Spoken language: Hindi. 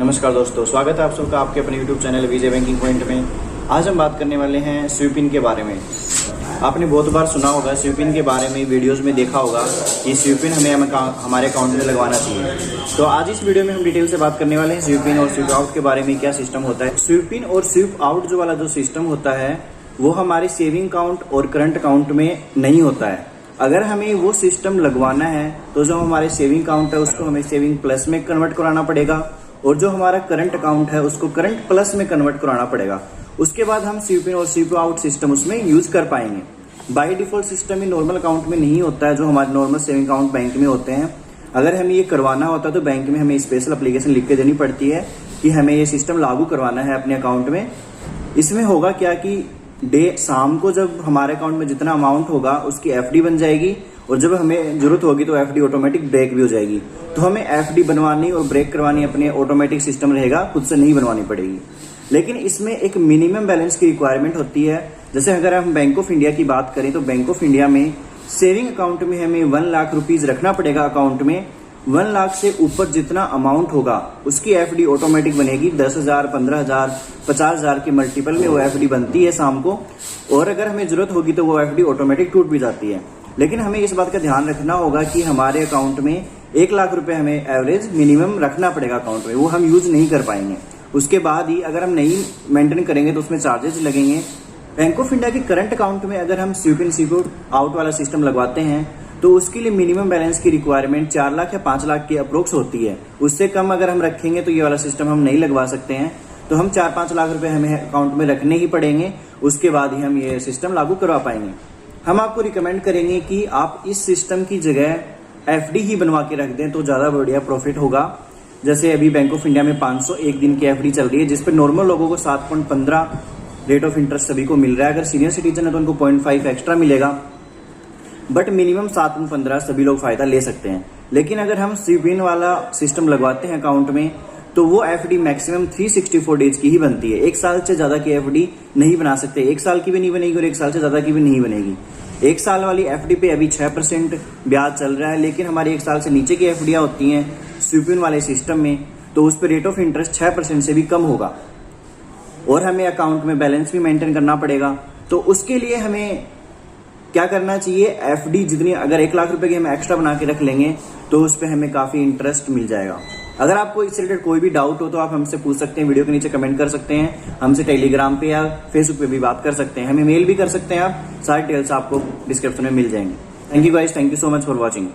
नमस्कार दोस्तों, स्वागत है आप सबका आपके अपने YouTube चैनल विजय बैंकिंग पॉइंट में। आज हम बात करने वाले हैं स्वीप इन के बारे में। आपने बहुत बार सुना होगा स्वीप इन के बारे में, वीडियोस में देखा होगा कि स्वीप इन हमें हमारे अकाउंट में लगवाना चाहिए। तो आज इस वीडियो में हम डिटेल से बात करने वाले हैं स्वीप इन और स्वीप आउट के बारे में, क्या सिस्टम होता है। स्वीप इन और स्वीप आउट जो वाला जो सिस्टम होता है वो हमारे सेविंग अकाउंट और करंट अकाउंट में नहीं होता है। अगर हमें वो सिस्टम लगवाना है तो जो हमारे सेविंग अकाउंट है उसको हमें सेविंग प्लस में कन्वर्ट कराना पड़ेगा और जो हमारा करंट अकाउंट है उसको करंट प्लस में कन्वर्ट कराना पड़ेगा। उसके बाद हम स्वीप इन और स्वीप आउट सिस्टम उसमें यूज कर पाएंगे। By default system he normal account में नहीं होता है, जो हमारे नॉर्मल सेविंग अकाउंट बैंक में होते हैं। अगर हमें ये करवाना होता है तो बैंक में हमें स्पेशल एप्लीकेशन लिख के देनी पड़ती है कि हमें ये सिस्टम लागू करवाना है अपने अकाउंट में। इसमें होगा क्या कि शाम को जब हमारे अकाउंट में जितना अमाउंट होगा उसकी एफडी बन जाएगी और जब हमें जरूरत होगी तो एफडी ऑटोमेटिक ब्रेक भी हो जाएगी। तो हमें एफडी बनवानी और ब्रेक करवानी अपने ऑटोमेटिक सिस्टम रहेगा, खुद से नहीं बनवानी पड़ेगी। लेकिन इसमें एक मिनिमम बैलेंस की रिक्वायरमेंट होती है। जैसे अगर हम बैंक ऑफ इंडिया की बात करें तो बैंक ऑफ इंडिया में सेविंग अकाउंट में हमें 1 लाख रुपीज रखना पड़ेगा अकाउंट में। 1 लाख से ऊपर जितना अमाउंट होगा उसकी एफडी ऑटोमेटिक बनेगी। 10,000, 15,000, 50,000 के मल्टीपल में वो एफडी बनती है शाम को, और अगर हमें जरूरत होगी तो वो एफडी ऑटोमेटिक टूट भी जाती है। लेकिन हमें इस बात का ध्यान रखना होगा कि हमारे अकाउंट में 1 लाख रुपए हमें एवरेज मिनिमम रखना पड़ेगा अकाउंट में, वो हम यूज नहीं कर पाएंगे। उसके बाद ही अगर हम नहीं मेंटेन करेंगे तो उसमें चार्जेस लगेंगे। बैंक ऑफ इंडिया के करंट अकाउंट में अगर हम स्वीप इन स्वीप आउट वाला सिस्टम लगवाते हैं तो उसके लिए मिनिमम बैलेंस की रिक्वायरमेंट 4 लाख या 5 लाख की अप्रोक्स होती है। उससे कम अगर हम रखेंगे तो ये वाला सिस्टम हम नहीं लगवा सकते हैं। तो हम 4-5 लाख रुपए हमें अकाउंट में रखने ही पड़ेंगे, उसके बाद ही हम ये सिस्टम लागू करवा पाएंगे। हम आपको रिकमेंड करेंगे कि आप इस सिस्टम की जगह एफडी ही बनवा के रख दें तो ज्यादा बढ़िया प्रॉफिट होगा। जैसे अभी बैंक ऑफ इंडिया में 501 दिन की एफडी चल रही है, जिसपे नॉर्मल लोगों को 7.15 रेट ऑफ इंटरेस्ट सभी को मिल रहा है। अगर सीनियर सिटीजन है तो उनको 0.5 एक्स्ट्रा मिलेगा, बट मिनिमम 7.15 सभी लोग फायदा ले सकते हैं। लेकिन अगर हम स्वीप इन वाला सिस्टम लगवाते हैं अकाउंट में तो वो एफडी मैक्सिमम 364 डेज की ही बनती है। 1 साल से ज्यादा की एफडी नहीं बना सकते। 1 साल की भी नहीं बनेगी और 1 साल से ज्यादा की भी नहीं बनेगी। 1 साल वाली एफडी पे अभी 6% ब्याज चल रहा है, लेकिन हमारी 1 साल से नीचे की एफडियां होती हैं स्वीप इन वाले सिस्टम में तो उस पर रेट ऑफ इंटरेस्ट 6% से भी कम होगा और हमें अकाउंट में बैलेंस भी मेंटेन करना पड़ेगा। तो उसके लिए हमें क्या करना चाहिए, एफडी जितनी अगर 1 लाख रुपए की हम एक्स्ट्रा बना के रख लेंगे तो उस पर हमें काफी इंटरेस्ट मिल जाएगा। अगर आपको इससे रिलेटेड कोई भी डाउट हो तो आप हमसे पूछ सकते हैं, वीडियो के नीचे कमेंट कर सकते हैं, हमसे टेलीग्राम पे या फेसबुक पे भी बात कर सकते हैं, हमें मेल भी कर सकते हैं। आप सारी डिटेल्स आपको डिस्क्रिप्शन में मिल जाएंगे। Thank you guys, thank you so much for watching.